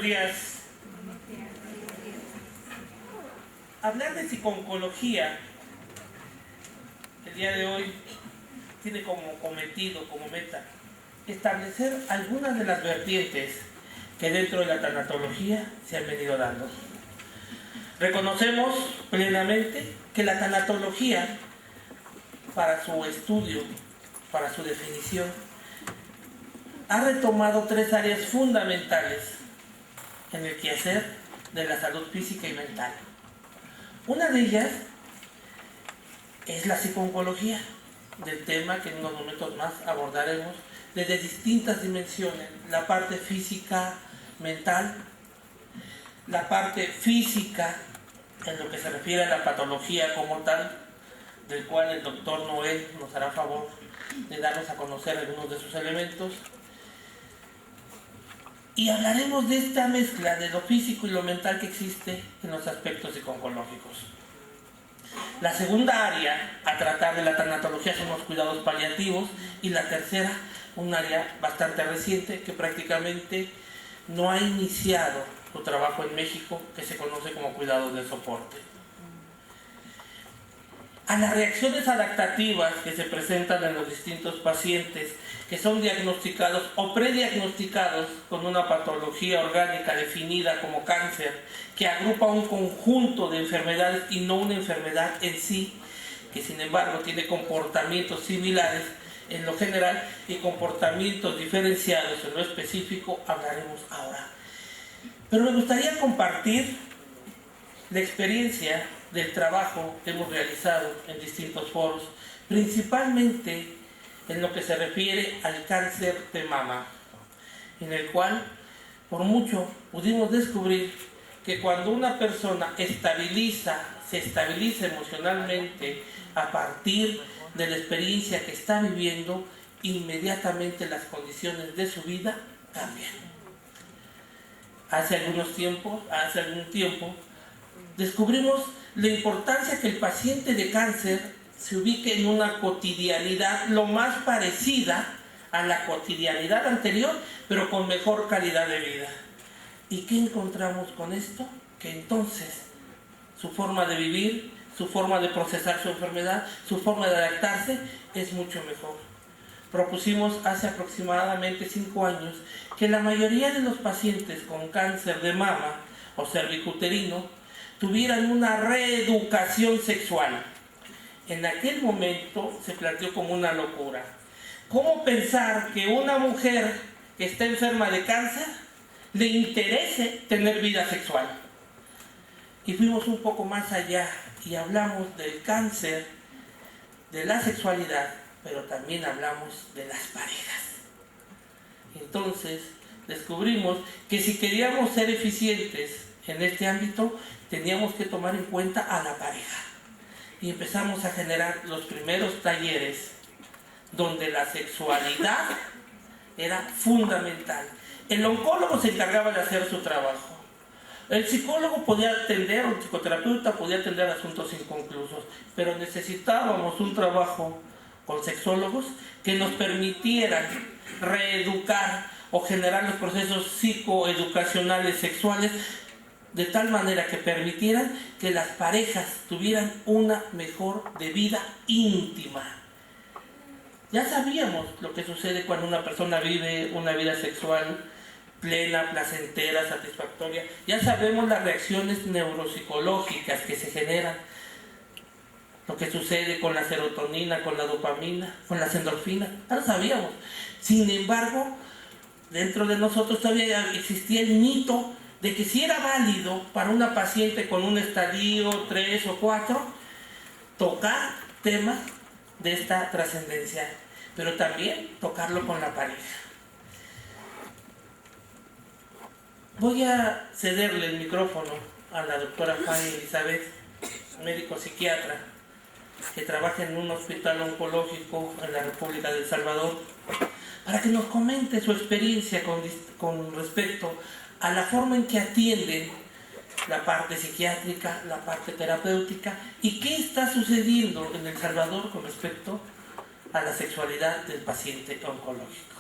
días. Hablar de psico-oncología el día de hoy tiene como cometido, como meta, establecer algunas de las vertientes que dentro de la tanatología se han venido dando. Reconocemos plenamente que la tanatología, para su estudio, para su definición, ha retomado tres áreas fundamentales en el quehacer de la salud física y mental. Una de ellas es la psico-oncología, del tema que en unos momentos más abordaremos desde distintas dimensiones: la parte física, mental, la parte física en lo que se refiere a la patología como tal, del cual el doctor Noel nos hará favor de darnos a conocer algunos de sus elementos. Y hablaremos de esta mezcla de lo físico y lo mental que existe en los aspectos psico-oncológicos. La segunda área a tratar de la tanatología son los cuidados paliativos, y la tercera, un área bastante reciente que prácticamente no ha iniciado su trabajo en México, que se conoce como cuidados de soporte. A las reacciones adaptativas que se presentan en los distintos pacientes que son diagnosticados o prediagnosticados con una patología orgánica definida como cáncer, que agrupa un conjunto de enfermedades y no una enfermedad en sí, que sin embargo tiene comportamientos similares en lo general y comportamientos diferenciados en lo específico, hablaremos ahora. Pero me gustaría compartir la experiencia del trabajo que hemos realizado en distintos foros, principalmente en lo que se refiere al cáncer de mama, en el cual por mucho pudimos descubrir que cuando una persona se estabiliza emocionalmente a partir de la experiencia que está viviendo, inmediatamente las condiciones de su vida cambian. Hace algún tiempo descubrimos la importancia que el paciente de cáncer se ubique en una cotidianidad lo más parecida a la cotidianidad anterior, pero con mejor calidad de vida. ¿Y qué encontramos con esto? Que entonces su forma de vivir, su forma de procesar su enfermedad, su forma de adaptarse es mucho mejor. Propusimos hace aproximadamente 5 años que la mayoría de los pacientes con cáncer de mama o cervicuterino tuvieran una reeducación sexual. En aquel momento se planteó como una locura. ¿Cómo pensar que una mujer que está enferma de cáncer le interese tener vida sexual? Y fuimos un poco más allá y hablamos del cáncer, de la sexualidad, pero también hablamos de las parejas. Entonces descubrimos que si queríamos ser eficientes en este ámbito, teníamos que tomar en cuenta a la pareja. Y empezamos a generar los primeros talleres donde la sexualidad era fundamental. El oncólogo se encargaba de hacer su trabajo. El psicólogo podía atender, o el psicoterapeuta podía atender asuntos inconclusos, pero necesitábamos un trabajo con sexólogos que nos permitieran reeducar o generar los procesos psicoeducacionales sexuales de tal manera que permitieran que las parejas tuvieran una mejor vida íntima. Ya sabíamos lo que sucede cuando una persona vive una vida sexual plena, placentera, satisfactoria. Ya sabemos las reacciones neuropsicológicas que se generan, lo que sucede con la serotonina, con la dopamina, con las endorfinas. Ya lo sabíamos. Sin embargo, dentro de nosotros todavía existía el mito de que si era válido para una paciente con un estadio 3 o 4 tocar temas de esta trascendencia, pero también tocarlo con la pareja. Voy a cederle el micrófono a la doctora Fanny Elizabeth, médico psiquiatra, que trabaja en un hospital oncológico en la República de El Salvador, para que nos comente su experiencia con respecto a la forma en que atienden la parte psiquiátrica, la parte terapéutica, y qué está sucediendo en El Salvador con respecto a la sexualidad del paciente oncológico.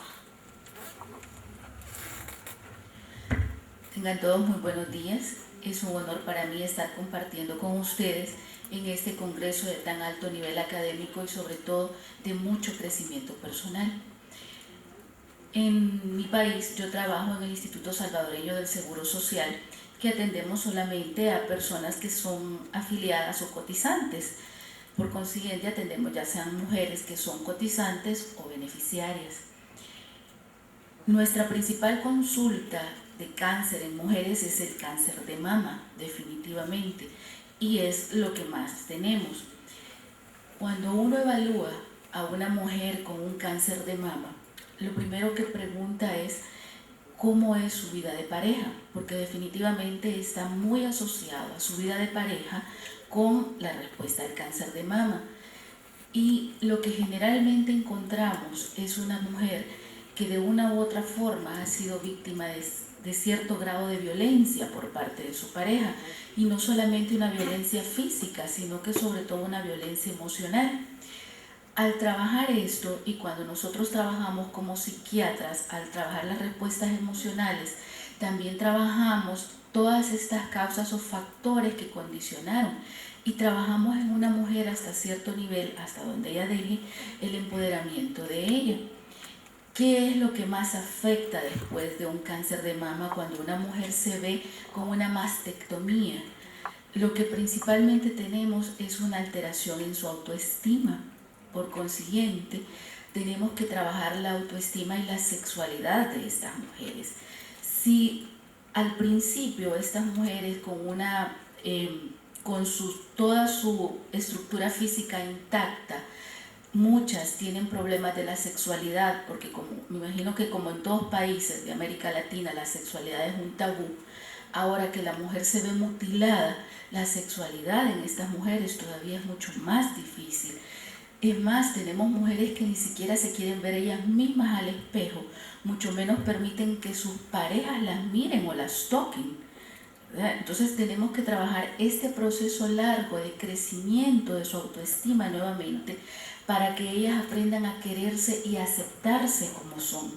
Tengan todos muy buenos días. Es un honor para mí estar compartiendo con ustedes en este congreso de tan alto nivel académico y sobre todo de mucho crecimiento personal. En mi país yo trabajo en el Instituto Salvadoreño del Seguro Social, que atendemos solamente a personas que son afiliadas o cotizantes. Por consiguiente atendemos ya sean mujeres que son cotizantes o beneficiarias. Nuestra principal consulta de cáncer en mujeres es el cáncer de mama, definitivamente, y es lo que más tenemos. Cuando uno evalúa a una mujer con un cáncer de mama, lo primero que pregunta es cómo es su vida de pareja, porque definitivamente está muy asociado a su vida de pareja con la respuesta al cáncer de mama. Y lo que generalmente encontramos es una mujer que de una u otra forma ha sido víctima de cierto grado de violencia por parte de su pareja, y no solamente una violencia física, sino que sobre todo una violencia emocional. Al trabajar esto, y cuando nosotros trabajamos como psiquiatras, al trabajar las respuestas emocionales, también trabajamos todas estas causas o factores que condicionaron, y trabajamos en una mujer hasta cierto nivel, hasta donde ella deje el empoderamiento de ella. ¿Qué es lo que más afecta después de un cáncer de mama cuando una mujer se ve con una mastectomía? Lo que principalmente tenemos es una alteración en su autoestima. Por consiguiente, tenemos que trabajar la autoestima y la sexualidad de estas mujeres. Si al principio estas mujeres con toda su estructura física intacta, muchas tienen problemas de la sexualidad, porque me imagino que como en todos países de América Latina la sexualidad es un tabú. Ahora que la mujer se ve mutilada, la sexualidad en estas mujeres todavía es mucho más difícil. Es más, tenemos mujeres que ni siquiera se quieren ver ellas mismas al espejo, mucho menos permiten que sus parejas las miren o las toquen, ¿verdad? Entonces tenemos que trabajar este proceso largo de crecimiento de su autoestima nuevamente para que ellas aprendan a quererse y a aceptarse como son,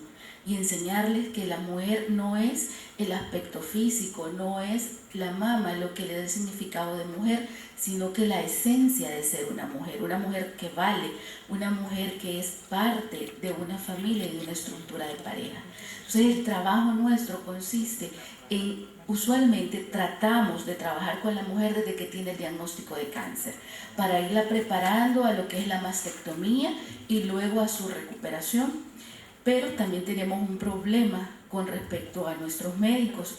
y enseñarles que la mujer no es el aspecto físico, no es la mama lo que le da el significado de mujer, sino que la esencia de ser una mujer que vale, una mujer que es parte de una familia y de una estructura de pareja. Entonces el trabajo nuestro consiste en, usualmente tratamos de trabajar con la mujer desde que tiene el diagnóstico de cáncer, para irla preparando a lo que es la mastectomía y luego a su recuperación. Pero también tenemos un problema con respecto a nuestros médicos.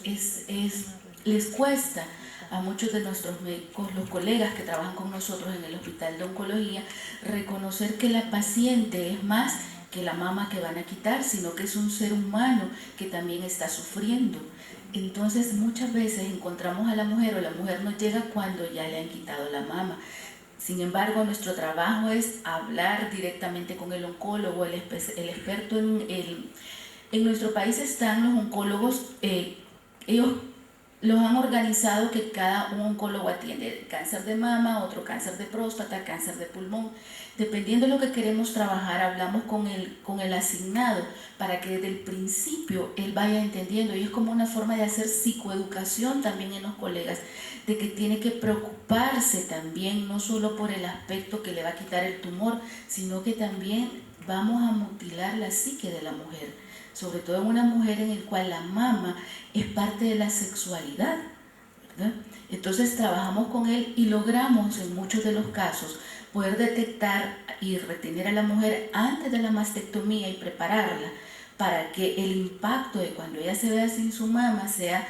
Les cuesta a muchos de nuestros médicos, los colegas que trabajan con nosotros en el hospital de oncología, reconocer que la paciente es más que la mama que van a quitar, sino que es un ser humano que también está sufriendo. Entonces muchas veces encontramos a la mujer o la mujer nos llega cuando ya le han quitado la mama. Sin embargo, nuestro trabajo es hablar directamente con el oncólogo, el experto en nuestro país están los oncólogos, ellos los han organizado que un oncólogo atiende cáncer de mama, otro cáncer de próstata, cáncer de pulmón. Dependiendo de lo que queremos trabajar, hablamos con el asignado para que desde el principio él vaya entendiendo, y es como una forma de hacer psicoeducación también en los colegas, de que tiene que preocuparse también no solo por el aspecto que le va a quitar el tumor, sino que también vamos a mutilar la psique de la mujer, sobre todo en una mujer en la cual la mama es parte de la sexualidad, ¿verdad? Entonces trabajamos con él y logramos en muchos de los casos poder detectar y retener a la mujer antes de la mastectomía y prepararla para que el impacto de cuando ella se vea sin su mama sea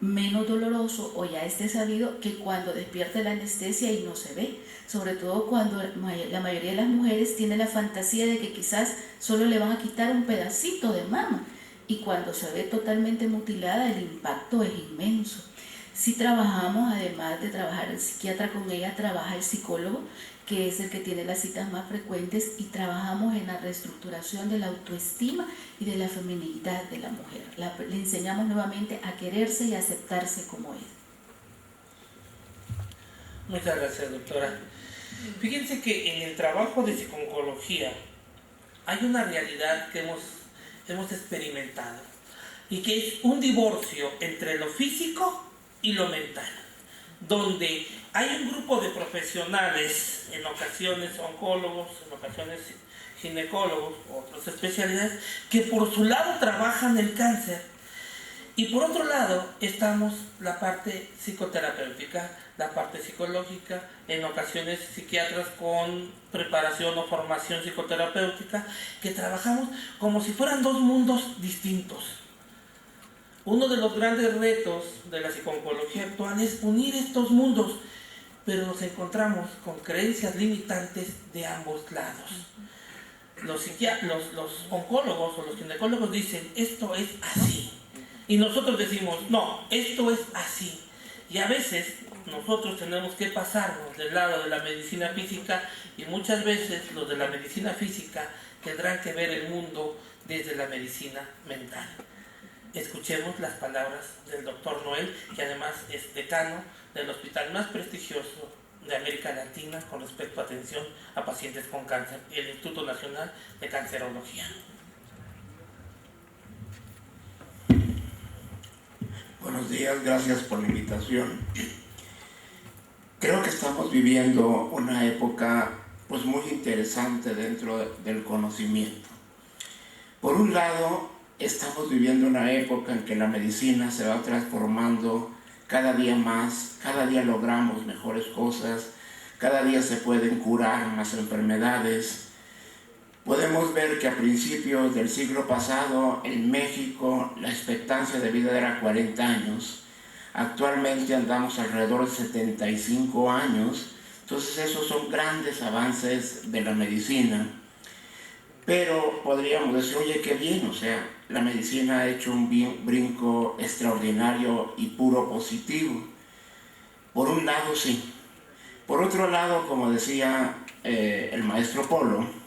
menos doloroso, o ya esté sabido que cuando despierte la anestesia y no se ve, sobre todo cuando la mayoría de las mujeres tiene la fantasía de que quizás solo le van a quitar un pedacito de mama, y cuando se ve totalmente mutilada el impacto es inmenso. Si trabajamos, además de trabajar el psiquiatra con ella, trabaja el psicólogo, que es el que tiene las citas más frecuentes, y trabajamos en la reestructuración de la autoestima y de la feminidad de la mujer. Le enseñamos nuevamente a quererse y a aceptarse como es. Muchas gracias, doctora. Fíjense que en el trabajo de psiconcología hay una realidad que hemos experimentado. y que es un divorcio entre lo físico y lo mental, donde hay un grupo de profesionales, en ocasiones oncólogos, en ocasiones ginecólogos, otras especialidades, que por su lado trabajan el cáncer, y por otro lado estamos la parte psicoterapéutica, la parte psicológica, en ocasiones psiquiatras con preparación o formación psicoterapéutica, que trabajamos como si fueran dos mundos distintos. Uno de los grandes retos de la psiconcología actual es unir estos mundos, pero nos encontramos con creencias limitantes de ambos lados. Los oncólogos o los ginecólogos dicen, esto es así. Y nosotros decimos, no, esto es así. Y a veces nosotros tenemos que pasarnos del lado de la medicina física, y muchas veces los de la medicina física tendrán que ver el mundo desde la medicina mental. Escuchemos las palabras del doctor Noel, que además es decano del hospital más prestigioso de América Latina con respecto a atención a pacientes con cáncer, el Instituto Nacional de Cancerología. Buenos días, gracias por la invitación. Creo que estamos viviendo una época pues muy interesante dentro del conocimiento. Por un lado, estamos viviendo una época en que la medicina se va transformando cada día más, cada día logramos mejores cosas, cada día se pueden curar más enfermedades. Podemos ver que a principios del siglo pasado en México la expectancia de vida era 40 años. Actualmente andamos alrededor de 75 años. Entonces esos son grandes avances de la medicina. Pero podríamos decir, oye, qué bien, o sea, la medicina ha hecho un brinco extraordinario y puro positivo. Por un lado, sí. Por otro lado, como decía el maestro Polo,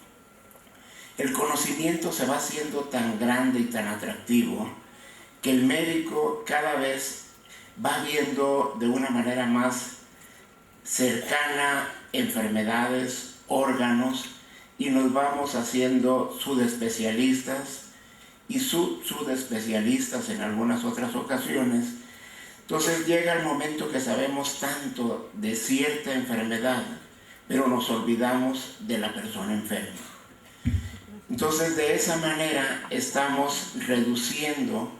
el conocimiento se va haciendo tan grande y tan atractivo que el médico cada vez va viendo de una manera más cercana enfermedades, órganos, y nos vamos haciendo subespecialistas y subespecialistas en algunas otras ocasiones. Entonces llega el momento que sabemos tanto de cierta enfermedad, pero nos olvidamos de la persona enferma. Entonces de esa manera estamos reduciendo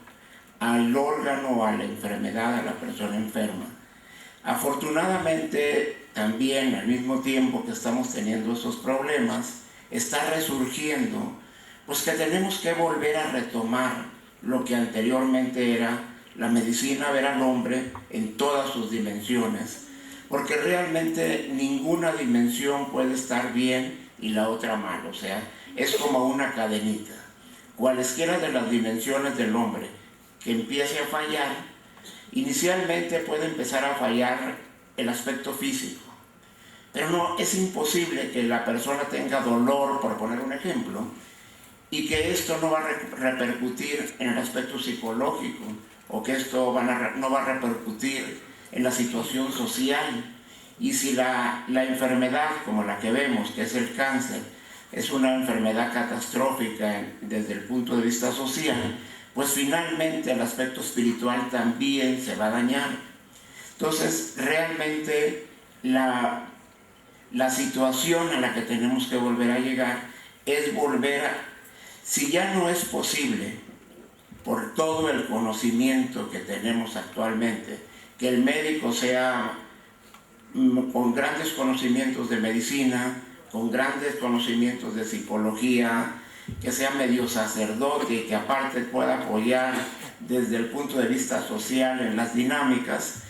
al órgano o a la enfermedad, a la persona enferma. Afortunadamente también al mismo tiempo que estamos teniendo esos problemas, está resurgiendo pues que tenemos que volver a retomar lo que anteriormente era la medicina, ver al hombre en todas sus dimensiones, porque realmente ninguna dimensión puede estar bien y la otra mal, o sea, es como una cadenita. Cualesquiera de las dimensiones del hombre que empiece a fallar, inicialmente puede empezar a fallar el aspecto físico, pero no, es imposible que la persona tenga dolor, por poner un ejemplo, y que esto no va a repercutir en el aspecto psicológico, o que esto no va a repercutir en la situación social. Y si la enfermedad, como la que vemos, que es el cáncer, es una enfermedad catastrófica desde el punto de vista social, pues finalmente el aspecto espiritual también se va a dañar. Entonces, realmente la situación a la que tenemos que volver a llegar es volver a, si ya no es posible, por todo el conocimiento que tenemos actualmente, que el médico sea con grandes conocimientos de medicina, con grandes conocimientos de psicología, que sea medio sacerdote y que aparte pueda apoyar desde el punto de vista social en las dinámicas,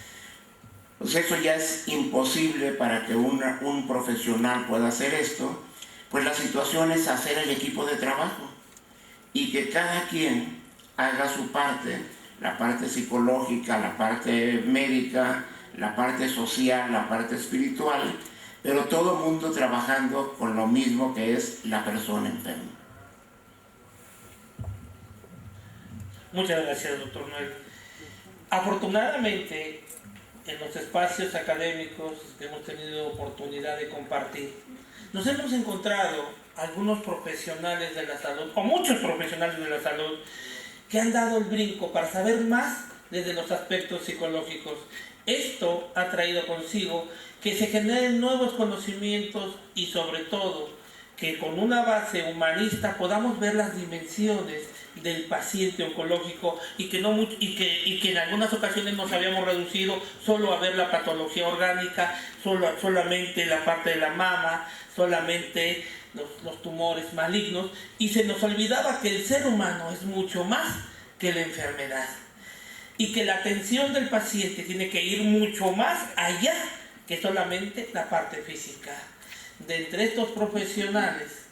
pues eso ya es imposible para que un profesional pueda hacer esto. Pues la situación es hacer el equipo de trabajo y que cada quien haga su parte, la parte psicológica, la parte médica, la parte social, la parte espiritual, pero todo el mundo trabajando con lo mismo, que es la persona enferma. Muchas gracias, doctor Noel. Afortunadamente, en los espacios académicos que hemos tenido oportunidad de compartir, nos hemos encontrado algunos profesionales de la salud, o muchos profesionales de la salud, que han dado el brinco para saber más desde los aspectos psicológicos. Esto ha traído consigo que se generen nuevos conocimientos y sobre todo que con una base humanista podamos ver las dimensiones del paciente oncológico y que en algunas ocasiones nos habíamos reducido solo a ver la patología orgánica, solamente la parte de la mama, solamente los tumores malignos, y se nos olvidaba que el ser humano es mucho más que la enfermedad y que la atención del paciente tiene que ir mucho más allá que solamente la parte física. De entre estos profesionales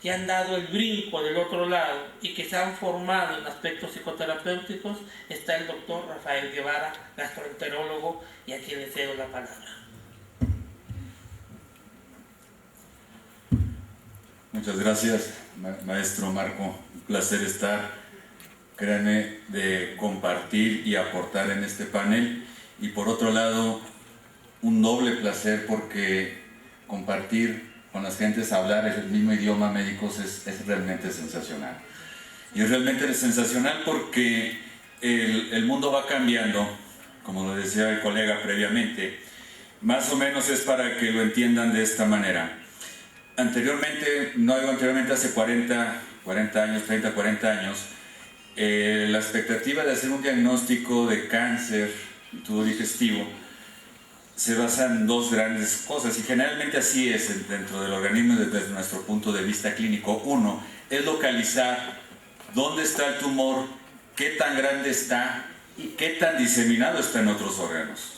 que han dado el brinco del otro lado y que se han formado en aspectos psicoterapéuticos está el doctor Rafael Guevara, gastroenterólogo, y a quien le cedo la palabra. Muchas gracias, maestro Marco. Un placer estar, créanme, de compartir y aportar en este panel. Y por otro lado, un doble placer porque compartir con las gentes, hablar el mismo idioma médicos es realmente sensacional. Y es realmente sensacional porque el mundo va cambiando, como lo decía el colega previamente. Más o menos es para que lo entiendan de esta manera. Anteriormente, hace 40 años, 30, 40 años, la expectativa de hacer un diagnóstico de cáncer, tubo digestivo, se basa en dos grandes cosas, y generalmente así es dentro del organismo desde nuestro punto de vista clínico. Uno, es localizar dónde está el tumor, qué tan grande está y qué tan diseminado está en otros órganos.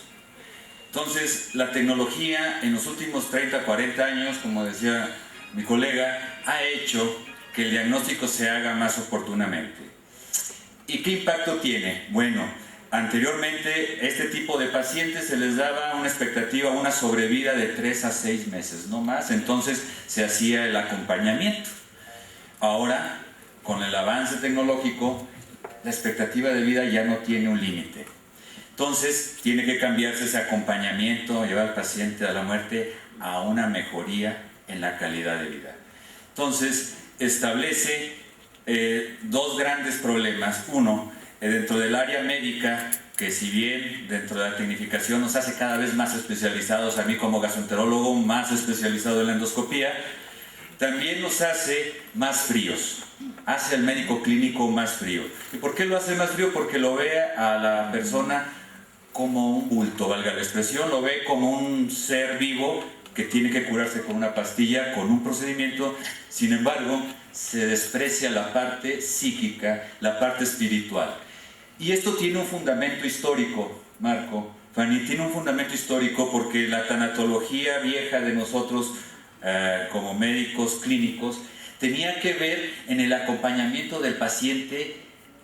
Entonces, la tecnología en los últimos 30, 40 años, como decía mi colega, ha hecho que el diagnóstico se haga más oportunamente. ¿Y qué impacto tiene? Bueno, anteriormente este tipo de pacientes se les daba una expectativa, una sobrevida de 3 a 6 meses, no más. Entonces se hacía el acompañamiento. Ahora, con el avance tecnológico, la expectativa de vida ya no tiene un límite. Entonces tiene que cambiarse ese acompañamiento, llevar al paciente a la muerte a una mejoría en la calidad de vida. Entonces establece dos grandes problemas. Uno, dentro del área médica, que si bien dentro de la tecnificación nos hace cada vez más especializados, a mí como gastroenterólogo más especializado en la endoscopía, también nos hace más fríos, hace al médico clínico más frío. ¿Y por qué lo hace más frío? Porque lo ve a la persona como un bulto, valga la expresión, lo ve como un ser vivo que tiene que curarse con una pastilla, con un procedimiento. Sin embargo, se desprecia la parte psíquica, la parte espiritual. Y esto tiene un fundamento histórico, Marco, Fanny, tiene un fundamento histórico porque la tanatología vieja de nosotros como médicos clínicos tenía que ver en el acompañamiento del paciente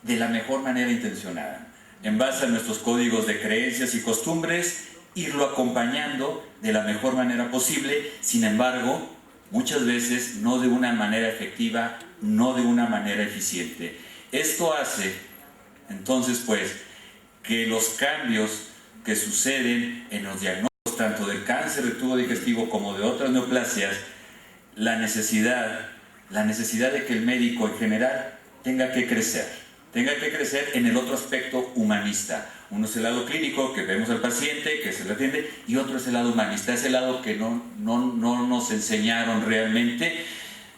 de la mejor manera intencionada, en base a nuestros códigos de creencias y costumbres, irlo acompañando de la mejor manera posible. Sin embargo, muchas veces no de una manera efectiva, no de una manera eficiente. Esto hace, entonces, pues, que los cambios que suceden en los diagnósticos, tanto del cáncer de tubo digestivo como de otras neoplasias, la necesidad de que el médico en general tenga que crecer en el otro aspecto humanista. Uno es el lado clínico, que vemos al paciente, que se le atiende, y otro es el lado humanista, ese lado que no nos enseñaron realmente.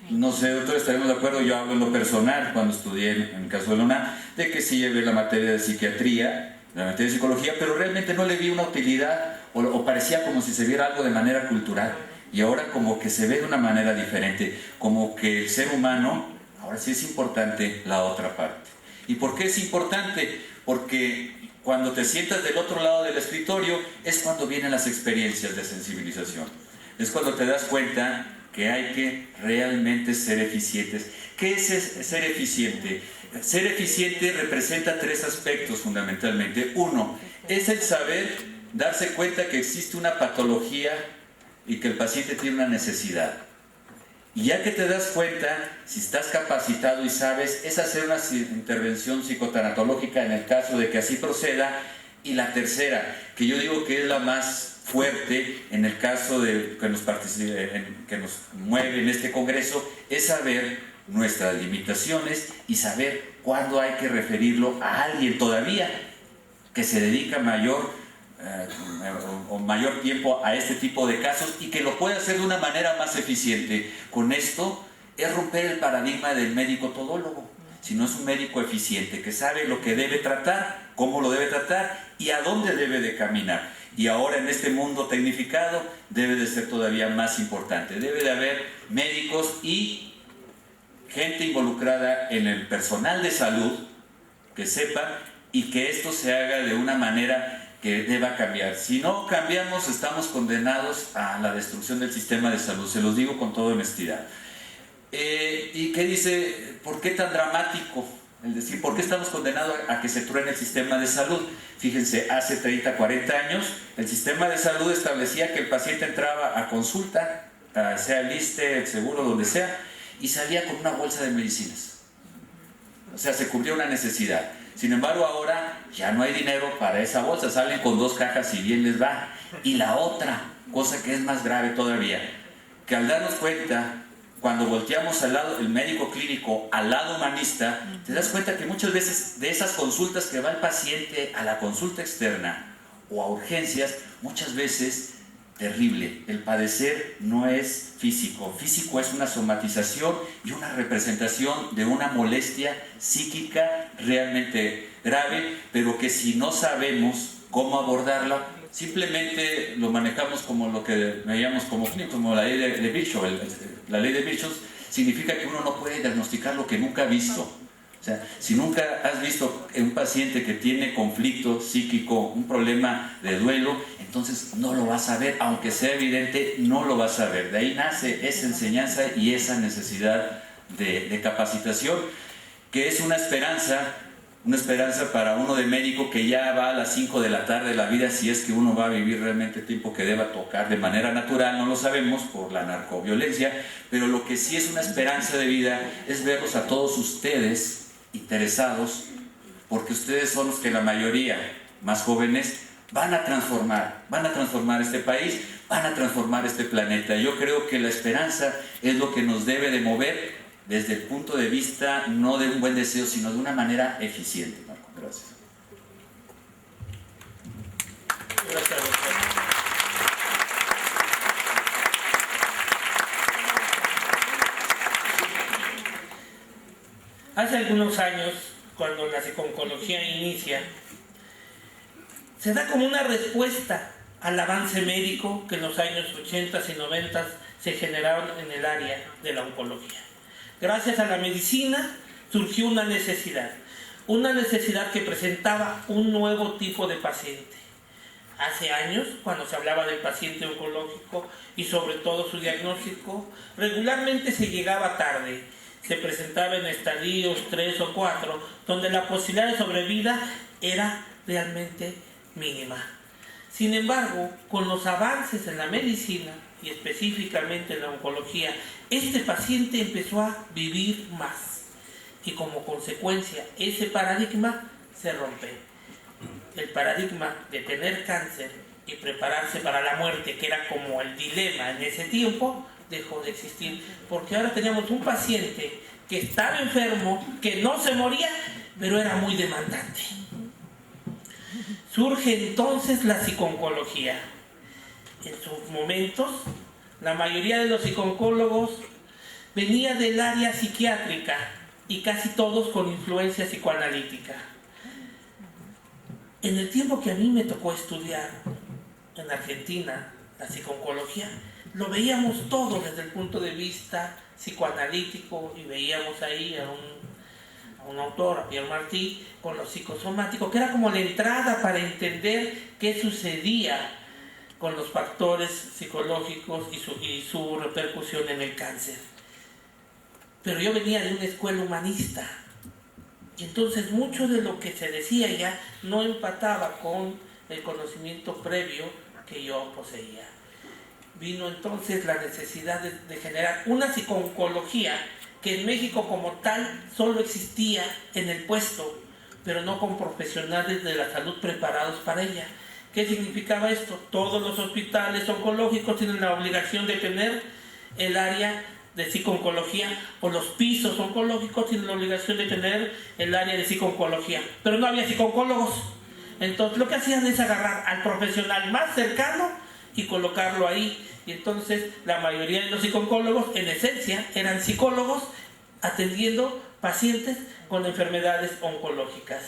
No sé, doctor, estaremos de acuerdo, yo hablo en lo personal, cuando estudié en el caso de la UNAM, de que sí llevé la materia de psiquiatría, la materia de psicología, pero realmente no le vi una utilidad, o parecía como si se viera algo de manera cultural, y ahora como que se ve de una manera diferente, como que el ser humano, ahora sí es importante la otra parte. ¿Y por qué es importante? Porque cuando te sientas del otro lado del escritorio es cuando vienen las experiencias de sensibilización, es cuando te das cuenta que hay que realmente ser eficientes. ¿Qué es ser eficiente? Ser eficiente representa 3 aspectos fundamentalmente. Uno, es el saber darse cuenta que existe una patología y que el paciente tiene una necesidad. Y ya que te das cuenta, si estás capacitado y sabes, es hacer una intervención psicotanatológica en el caso de que así proceda. Y la tercera, que yo digo que es la más fuerte en el caso de que nos mueve en este congreso, es saber nuestras limitaciones y saber cuándo hay que referirlo a alguien todavía que se dedica mayor tiempo a este tipo de casos y que lo puede hacer de una manera más eficiente. Con esto es romper el paradigma del médico todólogo, sino es un médico eficiente que sabe lo que debe tratar, cómo lo debe tratar y a dónde debe de caminar. Y ahora en este mundo tecnificado debe de ser todavía más importante. Debe de haber médicos y gente involucrada en el personal de salud que sepa y que esto se haga de una manera que deba cambiar. Si no cambiamos, estamos condenados a la destrucción del sistema de salud. Se los digo con toda honestidad. ¿Y qué dice? ¿Por qué tan dramático? Es decir, ¿por qué estamos condenados a que se truene el sistema de salud? Fíjense, hace 30, 40 años, el sistema de salud establecía que el paciente entraba a consulta, sea el ISSSTE, el seguro, donde sea, y salía con una bolsa de medicinas. O sea, se cubría una necesidad. Sin embargo, ahora ya no hay dinero para esa bolsa, salen con 2 cajas y bien les va. Y la otra, cosa que es más grave todavía, que al darnos cuenta, cuando volteamos al lado, el médico clínico al lado humanista, te das cuenta que muchas veces de esas consultas que va el paciente a la consulta externa o a urgencias, muchas veces terrible. El padecer no es físico. Físico es una somatización y una representación de una molestia psíquica realmente grave, pero que si no sabemos cómo abordarla, simplemente lo manejamos como lo que veíamos como la ley de Virchow. La ley de Virchow significa que uno no puede diagnosticar lo que nunca ha visto. O sea, si nunca has visto un paciente que tiene conflicto psíquico, un problema de duelo, entonces no lo vas a ver, aunque sea evidente, no lo vas a ver. De ahí nace esa enseñanza y esa necesidad de capacitación, que es una esperanza para uno de médico que ya va a las 5 de la tarde de la vida, si es que uno va a vivir realmente el tiempo que deba tocar de manera natural, no lo sabemos por la narcoviolencia, pero lo que sí es una esperanza de vida es verlos a todos ustedes interesados, porque ustedes son los que la mayoría más jóvenes van a transformar este país, van a transformar este planeta. Yo creo que la esperanza es lo que nos debe de mover desde el punto de vista no de un buen deseo, sino de una manera eficiente. Marco, gracias. Gracias. Hace algunos años, cuando la psiconcología inicia, se da como una respuesta al avance médico que en los años 80 y 90 se generaron en el área de la oncología. Gracias a la medicina surgió una necesidad que presentaba un nuevo tipo de paciente. Hace años, cuando se hablaba del paciente oncológico y sobre todo su diagnóstico, regularmente se llegaba tarde. Se presentaba en estadios 3 o 4, donde la posibilidad de sobrevida era realmente mínima. Sin embargo, con los avances en la medicina y específicamente en la oncología, este paciente empezó a vivir más y como consecuencia ese paradigma se rompe. El paradigma de tener cáncer y prepararse para la muerte, que era como el dilema en ese tiempo, dejó de existir, porque ahora teníamos un paciente que estaba enfermo, que no se moría, pero era muy demandante. Surge entonces la psiconcología. En sus momentos, la mayoría de los psicooncólogos venía del área psiquiátrica y casi todos con influencia psicoanalítica. En el tiempo que a mí me tocó estudiar en Argentina la psiconcología, lo veíamos todo desde el punto de vista psicoanalítico y veíamos ahí a un autor, a Pierre Martí, con lo psicosomático, que era como la entrada para entender qué sucedía con los factores psicológicos y su repercusión en el cáncer. Pero yo venía de una escuela humanista, y entonces mucho de lo que se decía ya no empataba con el conocimiento previo que yo poseía. Vino entonces la necesidad de generar una psiconcología que en México como tal solo existía en el puesto, pero no con profesionales de la salud preparados para ella. ¿Qué significaba esto? Todos los hospitales oncológicos tienen la obligación de tener el área de psico-oncología, o los pisos oncológicos tienen la obligación de tener el área de psico-oncología, pero no había psico-oncólogos. Entonces lo que hacían es agarrar al profesional más cercano y colocarlo ahí. Y entonces la mayoría de los psico-oncólogos en esencia eran psicólogos atendiendo pacientes con enfermedades oncológicas.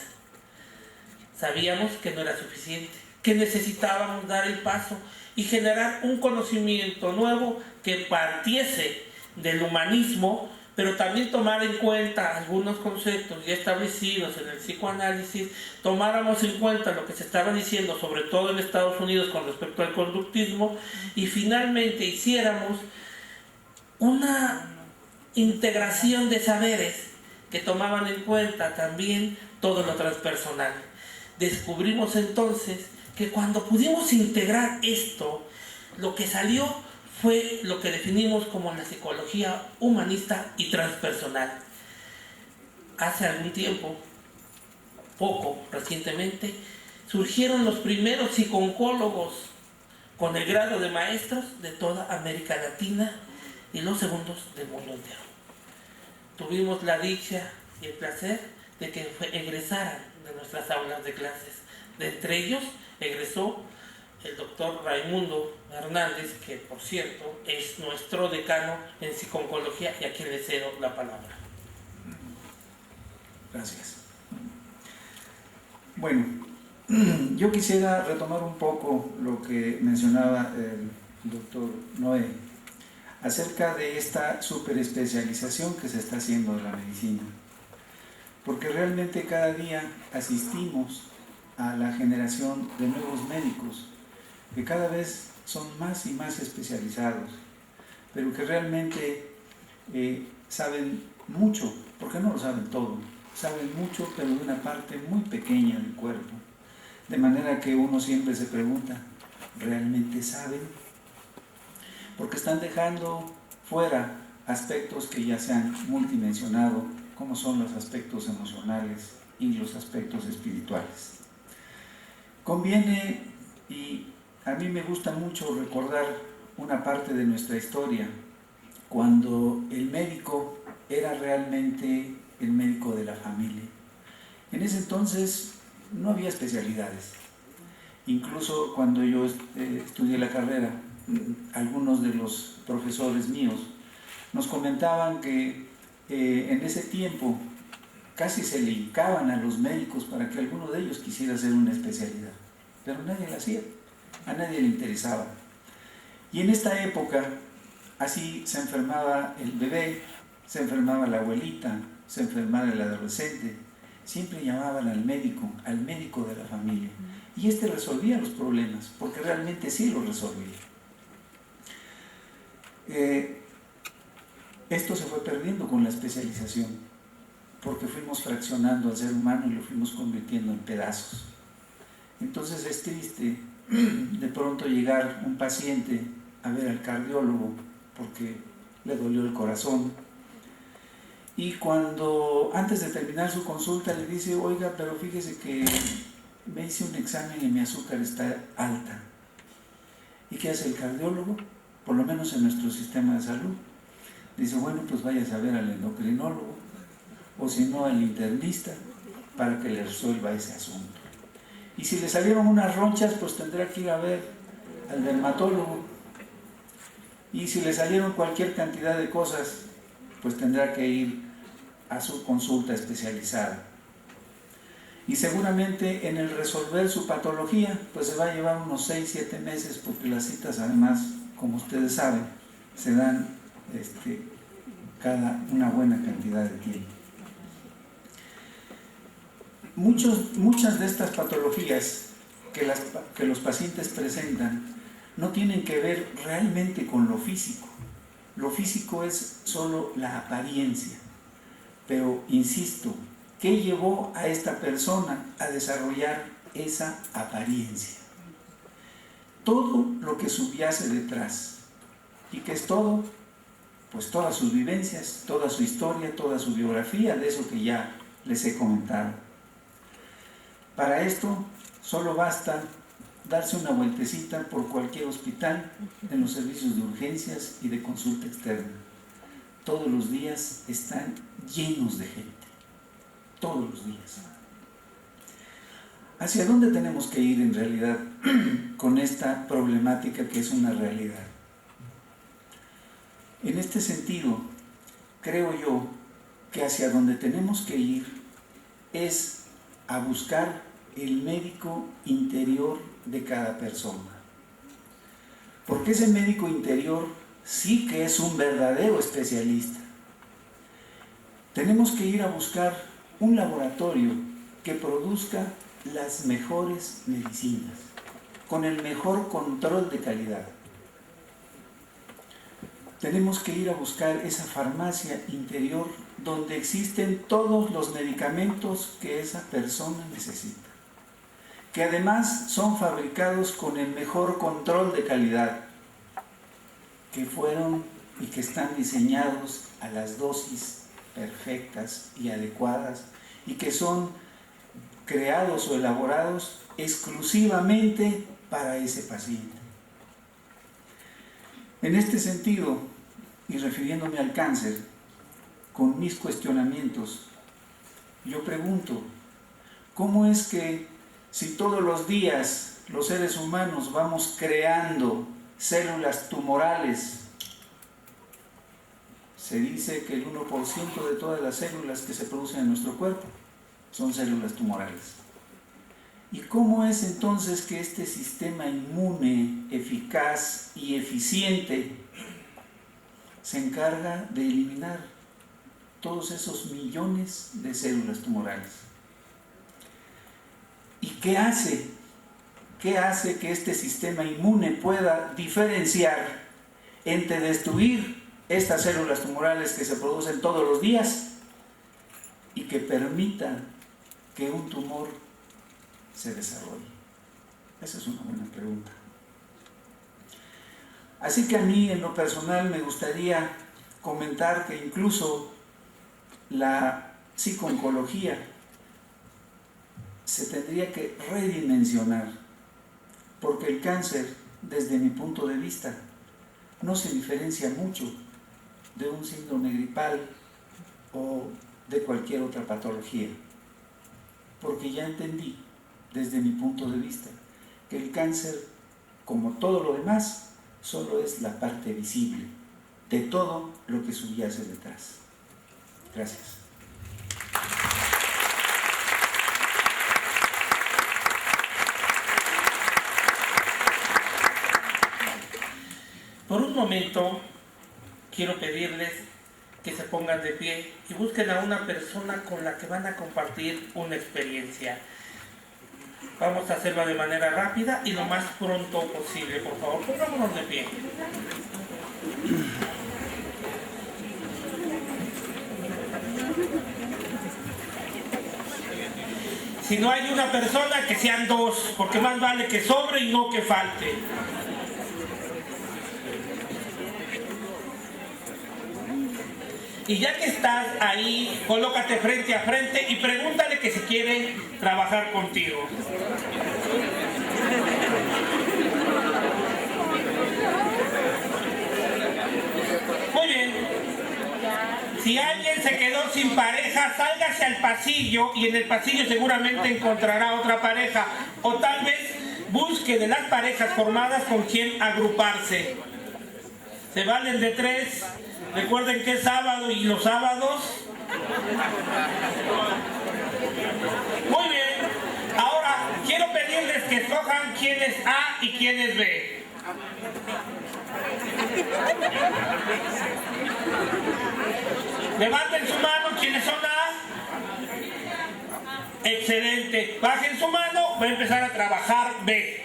Sabíamos que no era suficiente, que necesitábamos dar el paso y generar un conocimiento nuevo que partiese del humanismo, pero también tomar en cuenta algunos conceptos ya establecidos en el psicoanálisis, tomáramos en cuenta lo que se estaba diciendo, sobre todo en Estados Unidos con respecto al conductismo, y finalmente hiciéramos una integración de saberes que tomaban en cuenta también todo lo transpersonal. Descubrimos entonces que cuando pudimos integrar esto, lo que salió fue lo que definimos como la psicología humanista y transpersonal. Hace algún tiempo, recientemente, surgieron los primeros psico-oncólogos con el grado de maestros de toda América Latina y los segundos del mundo entero. Tuvimos la dicha y el placer de que egresaran de nuestras aulas de clases. De entre ellos egresó el doctor Raimundo Hernández, que por cierto es nuestro decano en psico-oncología y a quien le cedo la palabra. Gracias. Bueno, yo quisiera retomar un poco lo que mencionaba el doctor Noé acerca de esta superespecialización que se está haciendo de la medicina, porque realmente cada día asistimos a la generación de nuevos médicos que cada vez son más y más especializados, pero que realmente saben mucho, porque no lo saben todo, saben mucho pero de una parte muy pequeña del cuerpo, de manera que uno siempre se pregunta, ¿realmente saben? Porque están dejando fuera aspectos que ya se han multimensionado, como son los aspectos emocionales y los aspectos espirituales. Conviene, y a mí me gusta mucho recordar una parte de nuestra historia, cuando el médico era realmente el médico de la familia. En ese entonces no había especialidades. Incluso cuando yo estudié la carrera, algunos de los profesores míos nos comentaban que en ese tiempo casi se le hincaban a los médicos para que alguno de ellos quisiera hacer una especialidad, pero nadie la hacía, a nadie le interesaba. Y en esta época, así se enfermaba el bebé, se enfermaba la abuelita, se enfermaba el adolescente, siempre llamaban al médico de la familia, y este resolvía los problemas, porque realmente sí los resolvía. Esto se fue perdiendo con la especialización, porque fuimos fraccionando al ser humano y lo fuimos convirtiendo en pedazos. Entonces es triste de pronto llegar un paciente a ver al cardiólogo porque le dolió el corazón, y cuando antes de terminar su consulta le dice, oiga, pero fíjese que me hice un examen y mi azúcar está alta. ¿Y qué hace el cardiólogo? Por lo menos en nuestro sistema de salud. Dice, bueno, pues vayas a ver al endocrinólogo, o si no al internista, para que le resuelva ese asunto. Y si le salieron unas ronchas, pues tendrá que ir a ver al dermatólogo. Y si le salieron cualquier cantidad de cosas, pues tendrá que ir a su consulta especializada. Y seguramente en el resolver su patología, pues se va a llevar unos 6-7 meses, porque las citas además, como ustedes saben, se dan cada una buena cantidad de tiempo. Muchas de estas patologías que los pacientes presentan no tienen que ver realmente con lo físico. Lo físico es solo la apariencia. Pero, insisto, ¿qué llevó a esta persona a desarrollar esa apariencia? Todo lo que subyace detrás. ¿Y qué es todo? Pues todas sus vivencias, toda su historia, toda su biografía, de eso que ya les he comentado. Para esto solo basta darse una vueltecita por cualquier hospital en los servicios de urgencias y de consulta externa. todos los días están llenos de gente, todos los días. ¿Hacia dónde tenemos que ir en realidad con esta problemática que es una realidad? En este sentido, creo yo que hacia donde tenemos que ir es a buscar el médico interior de cada persona. Porque ese médico interior sí que es un verdadero especialista. Tenemos que ir a buscar un laboratorio que produzca las mejores medicinas, con el mejor control de calidad. Tenemos que ir a buscar esa farmacia interior donde existen todos los medicamentos que esa persona necesita, que además son fabricados con el mejor control de calidad, que fueron y que están diseñados a las dosis perfectas y adecuadas y que son creados o elaborados exclusivamente para ese paciente. En este sentido, y refiriéndome al cáncer, con mis cuestionamientos, yo pregunto, ¿cómo es que si todos los días los seres humanos vamos creando células tumorales? Se dice que el 1% de todas las células que se producen en nuestro cuerpo son células tumorales. ¿Y cómo es entonces que este sistema inmune eficaz y eficiente se encarga de eliminar todos esos millones de células tumorales? ¿Y qué hace? ¿Qué hace que este sistema inmune pueda diferenciar entre destruir estas células tumorales que se producen todos los días y que permita que un tumor se desarrolle? Esa es una buena pregunta. Así que a mí, en lo personal, me gustaría comentar que incluso la psico-oncología se tendría que redimensionar, porque el cáncer, desde mi punto de vista, no se diferencia mucho de un síndrome gripal o de cualquier otra patología, porque ya entendí, desde mi punto de vista, que el cáncer, como todo lo demás, solo es la parte visible de todo lo que subyace detrás. Gracias. Por un momento, quiero pedirles que se pongan de pie y busquen a una persona con la que van a compartir una experiencia. Vamos a hacerlo de manera rápida y lo más pronto posible. Por favor, pongámonos de pie. Si no hay una persona, que sean dos, porque más vale que sobre y no que falte. Y ya que estás ahí, colócate frente a frente y pregúntale que si quiere trabajar contigo. Muy bien. Si alguien se quedó sin pareja, sálgase al pasillo y en el pasillo seguramente encontrará otra pareja. O tal vez busque de las parejas formadas con quien agruparse. Se valen de 3. Recuerden que es sábado y los sábados. Muy bien. Ahora quiero pedirles que escojan quién es A y quién es B. Levanten su mano quienes son A. Excelente. Bajen su mano. Voy a empezar a trabajar B.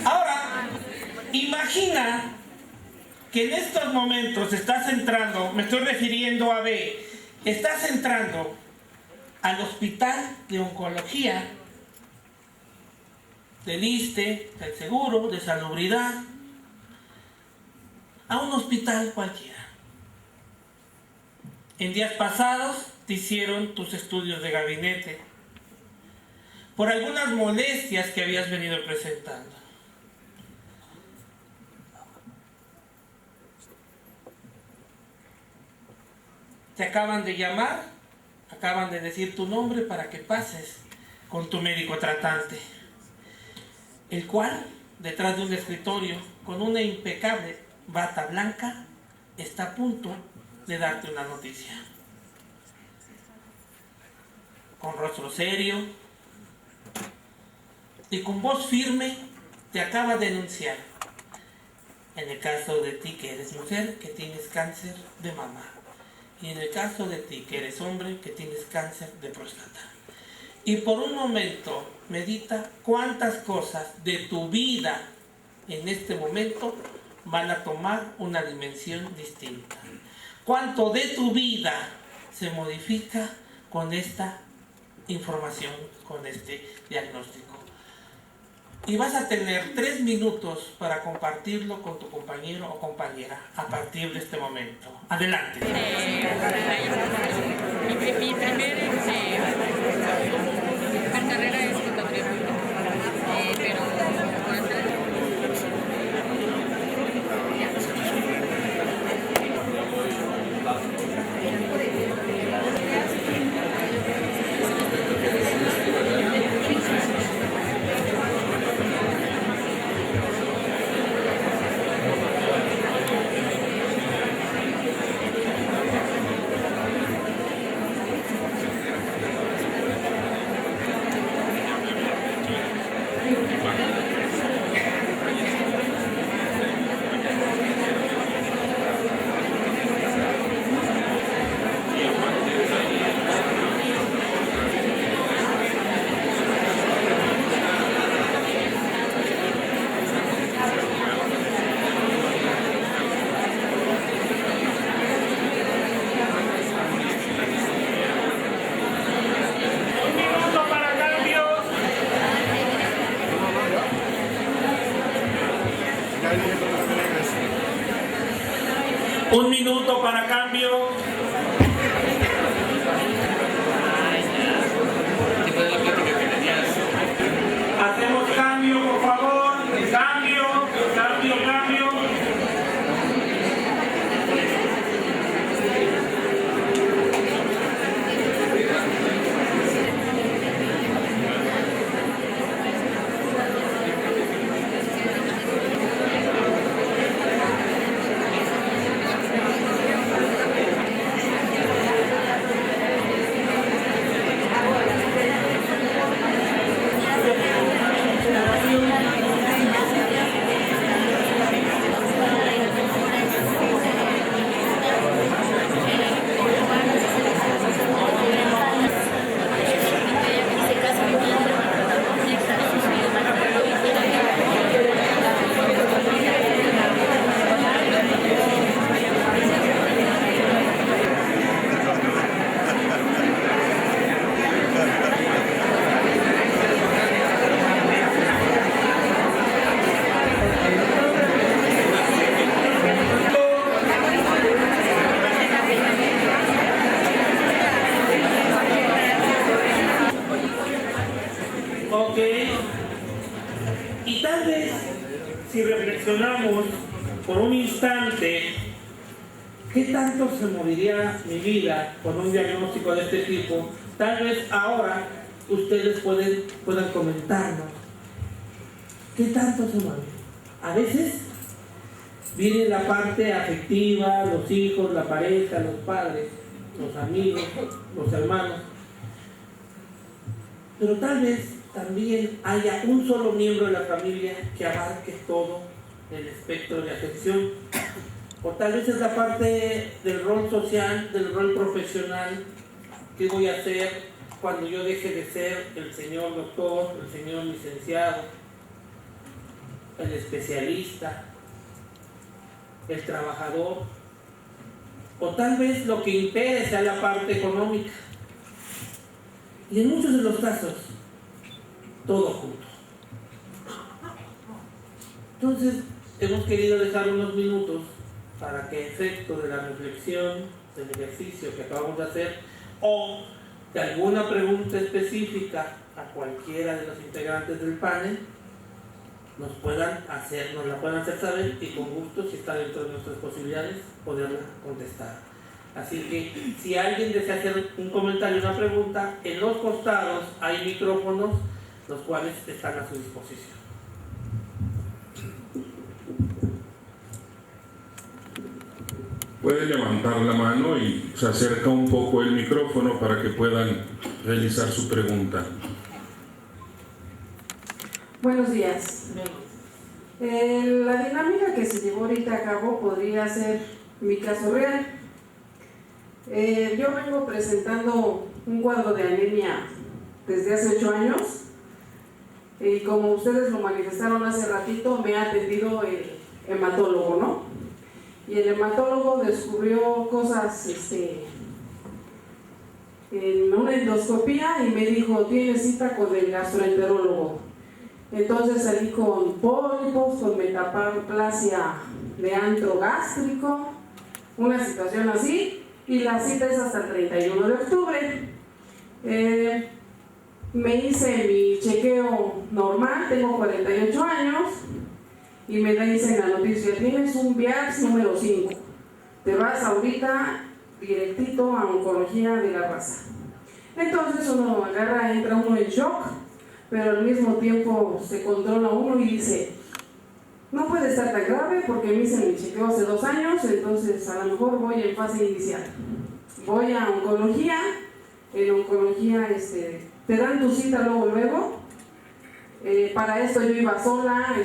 Ahora, imagina que en estos momentos estás entrando, me estoy refiriendo a B, estás entrando al hospital de oncología, del ISSSTE, del seguro, de salubridad, a un hospital cualquiera. En días pasados te hicieron tus estudios de gabinete por algunas molestias que habías venido presentando. te acaban de llamar, acaban de decir tu nombre para que pases con tu médico tratante, el cual, detrás de un escritorio, con una impecable bata blanca, está a punto de darte una noticia. Con rostro serio y con voz firme, te acaba de denunciar, en el caso de ti que eres mujer, que tienes cáncer de mama, y en el caso de ti que eres hombre, que tienes cáncer de próstata. Y por un momento medita cuántas cosas de tu vida en este momento van a tomar una dimensión distinta. Cuánto de tu vida se modifica con esta información, con este diagnóstico. Y vas a tener 3 minutos para compartirlo con tu compañero o compañera a partir de este momento. Adelante. Mi primer carrera es contaduría pública, pero por hacer Un minuto para cambio. Hacemos cambio, por favor. Cambio, cambio, cambio. Ok. Y tal vez, si reflexionamos por un instante, ¿qué tanto se movería mi vida con un diagnóstico de este tipo? Tal vez ahora ustedes puedan comentarnos. ¿Qué tanto se mueve? A veces viene la parte afectiva, los hijos, la pareja, los padres, los amigos, los hermanos. Pero tal vez también haya un solo miembro de la familia que abarque todo el espectro de afección. O tal vez es la parte del rol social, del rol profesional. ¿Qué voy a hacer cuando yo deje de ser el señor doctor, el señor licenciado, el especialista, el trabajador? O tal vez lo que impede sea la parte económica. Y en muchos de los casos, todo junto. Entonces, hemos querido dejar unos minutos para que, a efecto de la reflexión, del ejercicio que acabamos de hacer, o de alguna pregunta específica a cualquiera de los integrantes del panel, nos la puedan hacer saber y con gusto, si está dentro de nuestras posibilidades, poderla contestar. Así que si alguien desea hacer un comentario, una pregunta, en los costados hay micrófonos, los cuales están a su disposición. Puede levantar la mano y se acerca un poco el micrófono para que puedan realizar su pregunta. Buenos días. La dinámica que se llevó ahorita a cabo podría ser mi caso real. Yo vengo presentando un cuadro de anemia desde hace 8 años y como ustedes lo manifestaron hace ratito, me ha atendido el hematólogo, ¿no? Y el hematólogo descubrió cosas en una endoscopía y me dijo, tienes cita con el gastroenterólogo. Entonces salí con pólipos, con metaplasia de antro gástrico, una situación así, y la cita es hasta el 31 de octubre. Me hice mi chequeo normal, tengo 48 años, y me dicen la noticia, tienes un VIAX número 5, te vas ahorita directito a oncología de la raza. Entonces uno agarra, entra uno en shock, pero al mismo tiempo se controla uno y dice, no puede estar tan grave porque me hice mi chequeo hace 2 años, entonces a lo mejor voy en fase inicial. Voy a oncología, en oncología te dan tu cita luego. Para esto yo iba sola,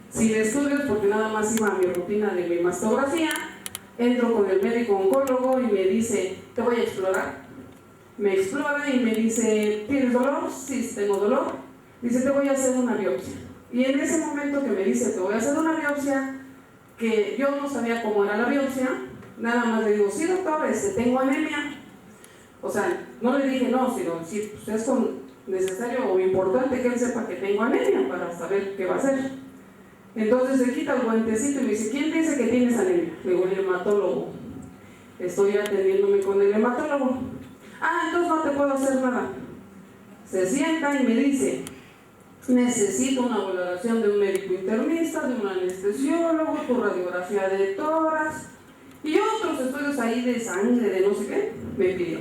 sin estudios, porque nada más iba a mi rutina de mi mastografía. Entro con el médico oncólogo y me dice, te voy a explorar. Me explora y me dice, ¿tienes dolor? Sí, tengo dolor. Dice, te voy a hacer una biopsia. Y en ese momento que me dice, te voy a hacer una biopsia, que yo no sabía cómo era la biopsia, nada más le digo, sí doctor, tengo anemia. O sea, no le dije no, sino sí, pues es necesario o importante que él sepa que tengo anemia para saber qué va a hacer. Entonces se quita el guantecito y me dice, ¿quién dice que tienes anemia? Le digo, el hematólogo. Estoy atendiéndome con el hematólogo. Ah, entonces no te puedo hacer nada. Se sienta y me dice, necesito una valoración de un médico internista, de un anestesiólogo, tu radiografía de tórax y otros estudios ahí de sangre, de no sé qué, me pidió.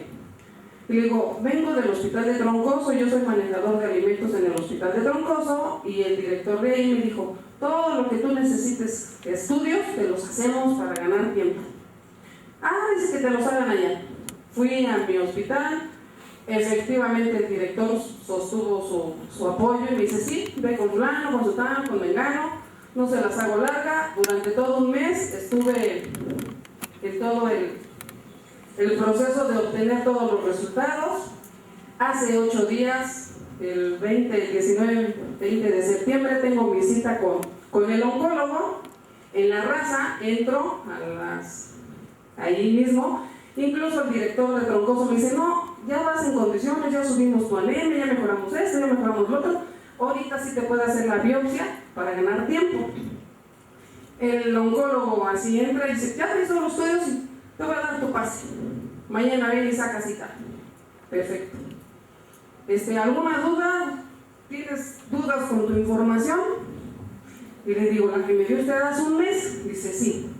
Y le digo, vengo del hospital de Troncoso, yo soy manejador de alimentos en el hospital de Troncoso, y el director de ahí me dijo, todo lo que tú necesites estudios, te los hacemos para ganar tiempo. Ah, dice que te los hagan allá. Fui a mi hospital, efectivamente el director sostuvo su apoyo y me dice, sí, ve con fulano, con sutano, con mengano, no se las hago larga. Durante todo un mes estuve en todo el proceso de obtener todos los resultados. Hace 8 días, el 19, 20 de septiembre, tengo mi cita con el oncólogo en la raza. Entro ahí mismo. Incluso el director de Troncoso me dice, no, ya vas en condiciones, ya subimos tu anemia, ya mejoramos esto, ya mejoramos lo otro, ahorita sí te puede hacer la biopsia para ganar tiempo. El oncólogo así entra y dice, ya hizo los estudios y te voy a dar tu pase. Mañana ven y saca cita. Perfecto. ¿Alguna duda? ¿Tienes dudas con tu información? Y le digo, la que me dio usted hace un mes. Dice, sí.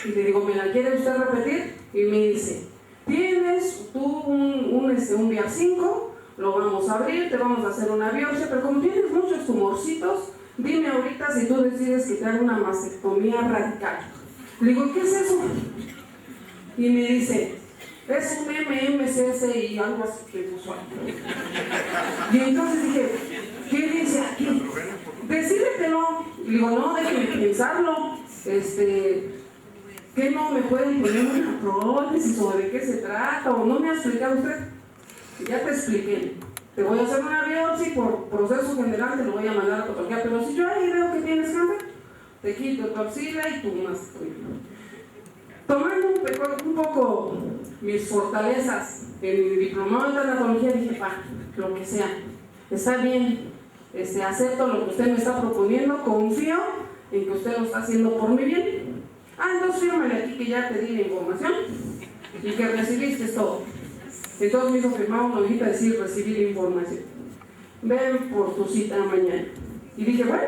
Y le digo, ¿me la quiere usted repetir? Y me dice, tienes tú un VIAX 5, lo vamos a abrir, te vamos a hacer una biopsia, pero como tienes muchos tumorcitos, dime ahorita si tú decides que te haga una mastectomía radical. Le digo, ¿qué es eso? Y me dice, es un MMCS y algo así que puso ahí. Y entonces dije, ¿qué dice aquí? Decídetelo. Y digo, no, déjeme pensarlo. ¿Qué no me pueden poner una prótesis o de qué se trata? ¿O no me ha explicado usted? Ya te expliqué. Te voy a hacer una biopsia y por proceso general te lo voy a mandar a patología. Pero si yo ahí veo que tienes cáncer, te quito tu axila y tu mastectomía. Tomando un poco mis fortalezas en mi diplomado de tanatología, dije, lo que sea, está bien, acepto lo que usted me está proponiendo, confío en que usted lo está haciendo por mi bien. Entonces fírmale aquí que ya te di la información y que recibiste todo. Entonces me hizo firmar una hojita de decir, recibí la información. Ven por tu cita mañana. Y dije, bueno.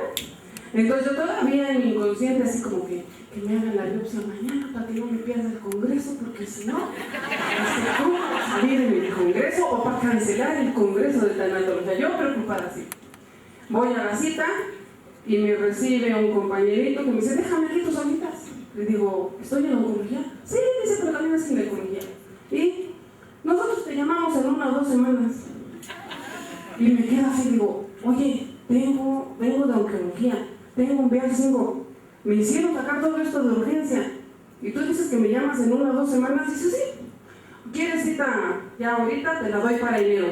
Entonces yo todavía en mi inconsciente así como que, que me hagan la biopsia mañana para que no me pierda el congreso, porque si no, ¿cómo salir en el congreso o para cancelar el congreso de tanatología? Yo preocupada así. Voy a la cita y me recibe un compañerito que me dice, déjame aquí tus hojitas. Le digo, ¿estoy en oncología? Sí, dice, pero también es ginecología. Y nosotros te llamamos en 1 o 2 semanas. Y me quedo así, digo, oye, vengo de oncología, tengo un VIH-5, me hicieron sacar todo esto de urgencia. Y tú dices que me llamas en 1 o 2 semanas. Dice, sí. ¿Quieres cita ya ahorita? Te la doy para enero.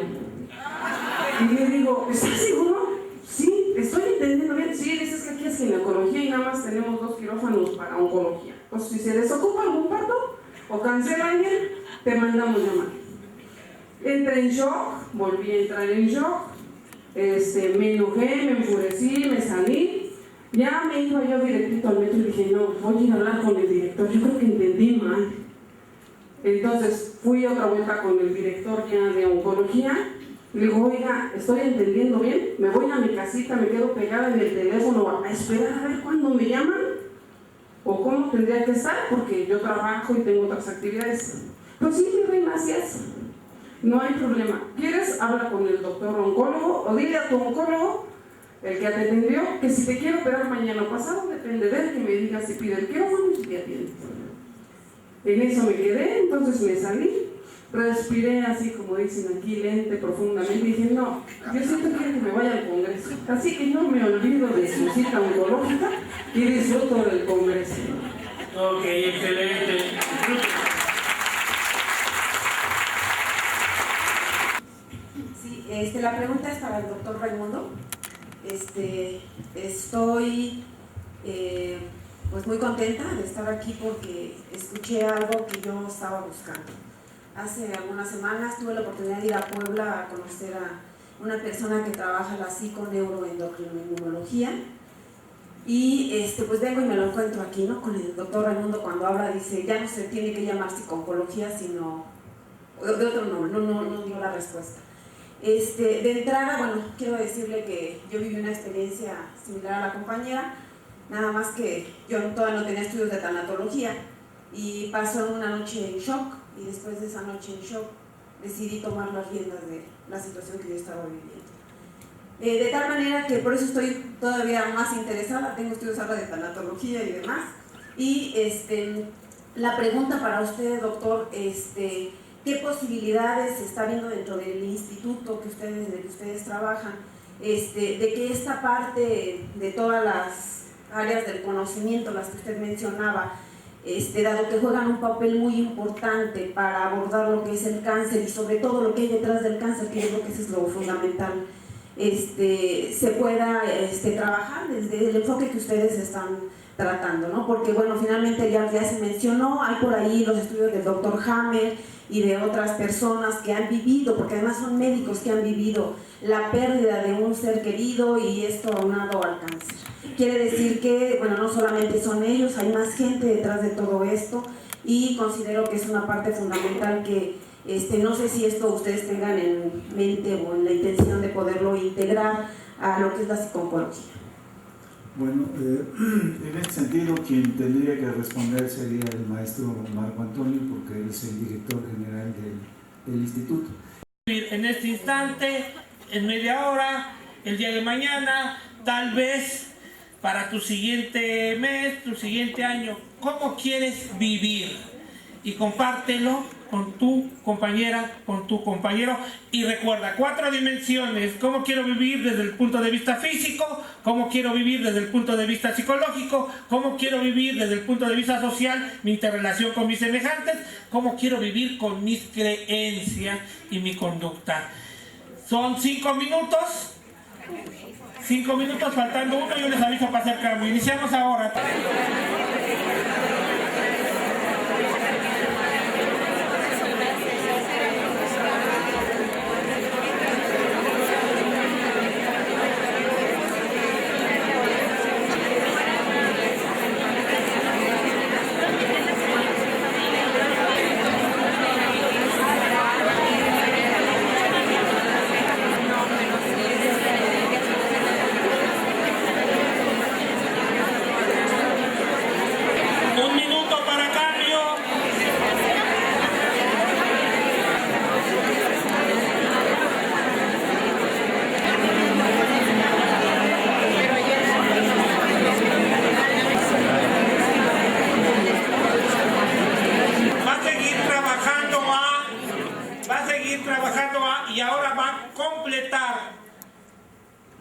Y le digo, ¿estás seguro? Sí, estoy entendiendo bien. Sí, dices que aquí es ginecología y nada más tenemos 2 quirófanos para oncología. Pues si se desocupa algún parto o cancela alguien, te mandamos llamar. Entré en shock, volví a entrar en shock, me enojé, me enfurecí, me salí. Ya me iba yo directito al metro y dije, no, voy a ir a hablar con el director, yo creo que entendí mal. Entonces fui otra vuelta con el director ya de oncología. Le digo, oiga, estoy entendiendo bien, me voy a mi casita, me quedo pegada en el teléfono a esperar a ver cuándo me llaman o cómo tendría que estar, porque yo trabajo y tengo otras actividades. Pues sí, mi reina, así es. No hay problema. ¿Quieres? Habla con el doctor oncólogo o dile a tu oncólogo, el que te atendió, que si te quiero operar mañana o pasado, depende de él, que me diga si pide el quirófano y si te atiende. En eso me quedé, entonces me salí. Respiré así como dicen aquí, lente, profundamente, y dije, no, yo siento que me vaya al congreso. Así que yo me olvido de su cita oncológica y disfruto del congreso. Ok, excelente. Sí, la pregunta es para el doctor Raimundo. Estoy pues muy contenta de estar aquí porque escuché algo que yo estaba buscando. Hace algunas semanas tuve la oportunidad de ir a Puebla a conocer a una persona que trabaja la psiconeuroendocrinología y pues vengo y me lo encuentro aquí, ¿no? Con el doctor Raimundo cuando habla dice, ya no se tiene que llamar psiconcología sino de otro nombre, no dio la respuesta. De entrada, bueno, quiero decirle que yo viví una experiencia similar a la compañera, nada más que yo todavía no tenía estudios de tanatología y pasó una noche en shock. Y después de esa noche en shock decidí tomar las riendas de la situación que yo estaba viviendo. De tal manera que por eso estoy todavía más interesada, tengo estudios ahora de tanatología y demás. Y la pregunta para usted, doctor, ¿qué posibilidades se está viendo dentro del instituto en el que ustedes trabajan, de que esta parte de todas las áreas del conocimiento, las que usted mencionaba, dado que juegan un papel muy importante para abordar lo que es el cáncer y sobre todo lo que hay detrás del cáncer, que yo creo que eso es lo fundamental, se pueda trabajar desde el enfoque que ustedes están tratando, ¿no? Porque bueno, finalmente ya se mencionó, hay por ahí los estudios del doctor Hammer y de otras personas que han vivido, porque además son médicos que han vivido la pérdida de un ser querido y esto aunado al cáncer. Quiere decir que, bueno, no solamente son ellos, hay más gente detrás de todo esto y considero que es una parte fundamental que no sé si esto ustedes tengan en mente o en la intención de poderlo integrar a lo que es la psiconcología. Bueno, en este sentido quien tendría que responder sería el maestro Marco Antonio, porque él es el director general del instituto. En este instante, en media hora, el día de mañana, tal vez para tu siguiente mes, tu siguiente año, ¿cómo quieres vivir? Y compártelo con tu compañera, con tu compañero, y recuerda, 4 dimensiones: cómo quiero vivir desde el punto de vista físico, cómo quiero vivir desde el punto de vista psicológico, cómo quiero vivir desde el punto de vista social, mi interrelación con mis semejantes, cómo quiero vivir con mis creencias y mi conducta. Son 5 minutos. 5 minutos, faltando 1, yo les aviso para hacer cambio. Iniciamos ahora.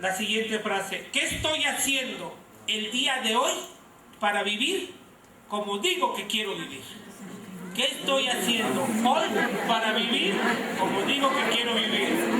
la siguiente frase: ¿qué estoy haciendo el día de hoy para vivir como digo que quiero vivir? ¿Qué estoy haciendo hoy para vivir como digo que quiero vivir?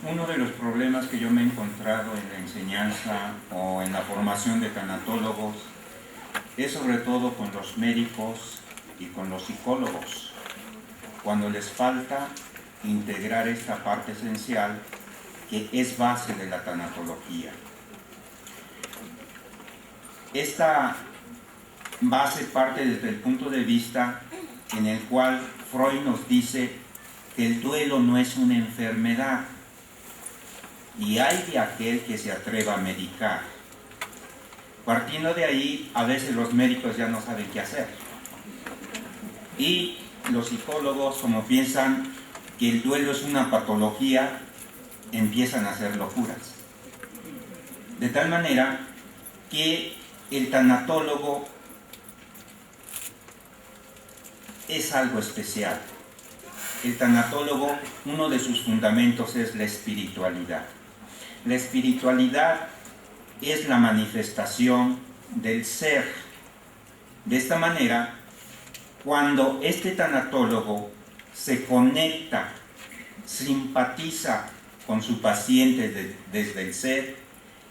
Uno de los problemas que yo me he encontrado en la enseñanza o en la formación de tanatólogos es sobre todo con los médicos y con los psicólogos, cuando les falta integrar esta parte esencial que es base de la tanatología. Esta base parte desde el punto de vista en el cual Freud nos dice que el duelo no es una enfermedad, y hay de aquel que se atreva a medicar. Partiendo de ahí, a veces los médicos ya no saben qué hacer. Y los psicólogos, como piensan que el duelo es una patología, empiezan a hacer locuras. De tal manera que el tanatólogo es algo especial. El tanatólogo, uno de sus fundamentos es la espiritualidad. La espiritualidad es la manifestación del ser. De esta manera, cuando este tanatólogo se conecta, simpatiza con su paciente desde el ser,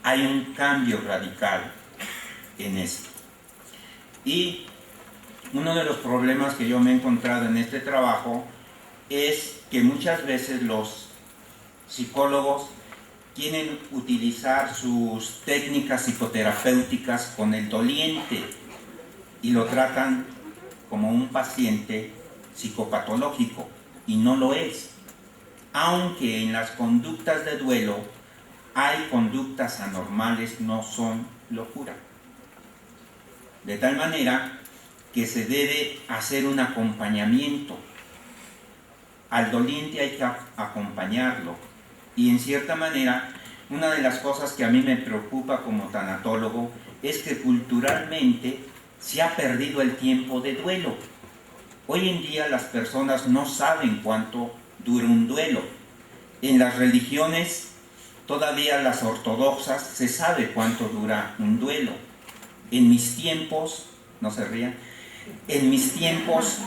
hay un cambio radical en esto. Y uno de los problemas que yo me he encontrado en este trabajo es que muchas veces los psicólogos quieren utilizar sus técnicas psicoterapéuticas con el doliente y lo tratan como un paciente psicopatológico, y no lo es. Aunque en las conductas de duelo hay conductas anormales, no son locura. De tal manera que se debe hacer un acompañamiento. Al doliente hay que acompañarlo. Y en cierta manera, una de las cosas que a mí me preocupa como tanatólogo es que culturalmente se ha perdido el tiempo de duelo. Hoy en día las personas no saben cuánto dura un duelo. En las religiones, todavía las ortodoxas, se sabe cuánto dura un duelo. En mis tiempos, no se rían, en mis tiempos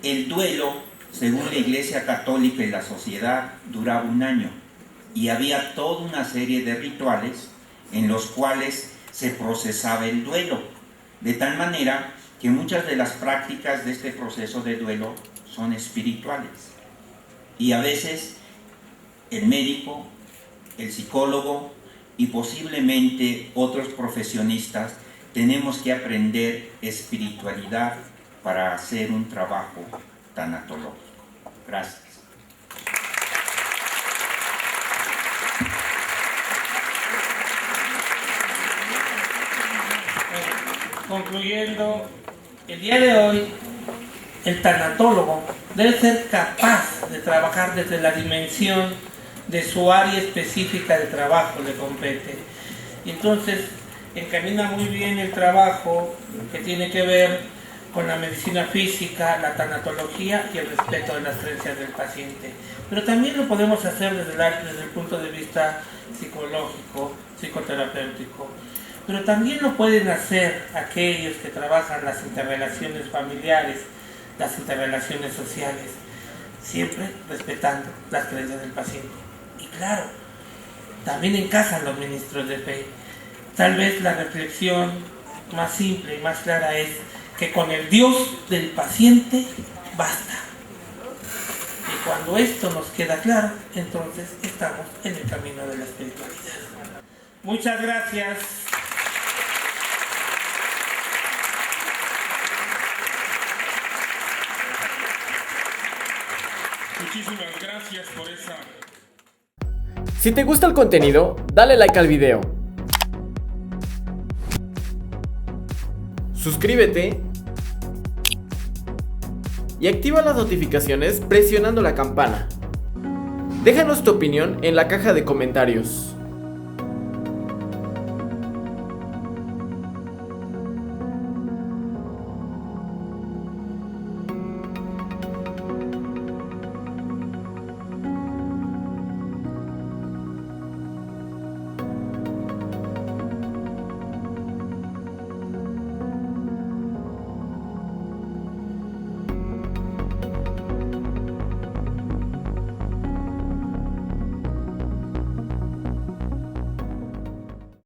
el duelo, según la Iglesia Católica y la sociedad, duraba 1 año. Y había toda una serie de rituales en los cuales se procesaba el duelo. De tal manera que muchas de las prácticas de este proceso de duelo son espirituales. Y a veces el médico, el psicólogo, y posiblemente otros profesionistas tenemos que aprender espiritualidad para hacer un trabajo tanatológico. Gracias. Concluyendo, el día de hoy el tanatólogo debe ser capaz de trabajar desde la dimensión de su área específica de trabajo, le compete. Y entonces encamina muy bien el trabajo que tiene que ver con la medicina física, la tanatología y el respeto de las creencias del paciente. Pero también lo podemos hacer desde el punto de vista psicológico, psicoterapéutico. Pero también lo pueden hacer aquellos que trabajan las interrelaciones familiares, las interrelaciones sociales, siempre respetando las creencias del paciente. Y claro, también encajan los ministros de fe. Tal vez la reflexión más simple y más clara es que con el Dios del paciente basta. Y cuando esto nos queda claro, entonces estamos en el camino de la espiritualidad. Muchas gracias. Muchísimas gracias por esa... Si te gusta el contenido, dale like al video. Suscríbete y activa las notificaciones presionando la campana. Déjanos tu opinión en la caja de comentarios.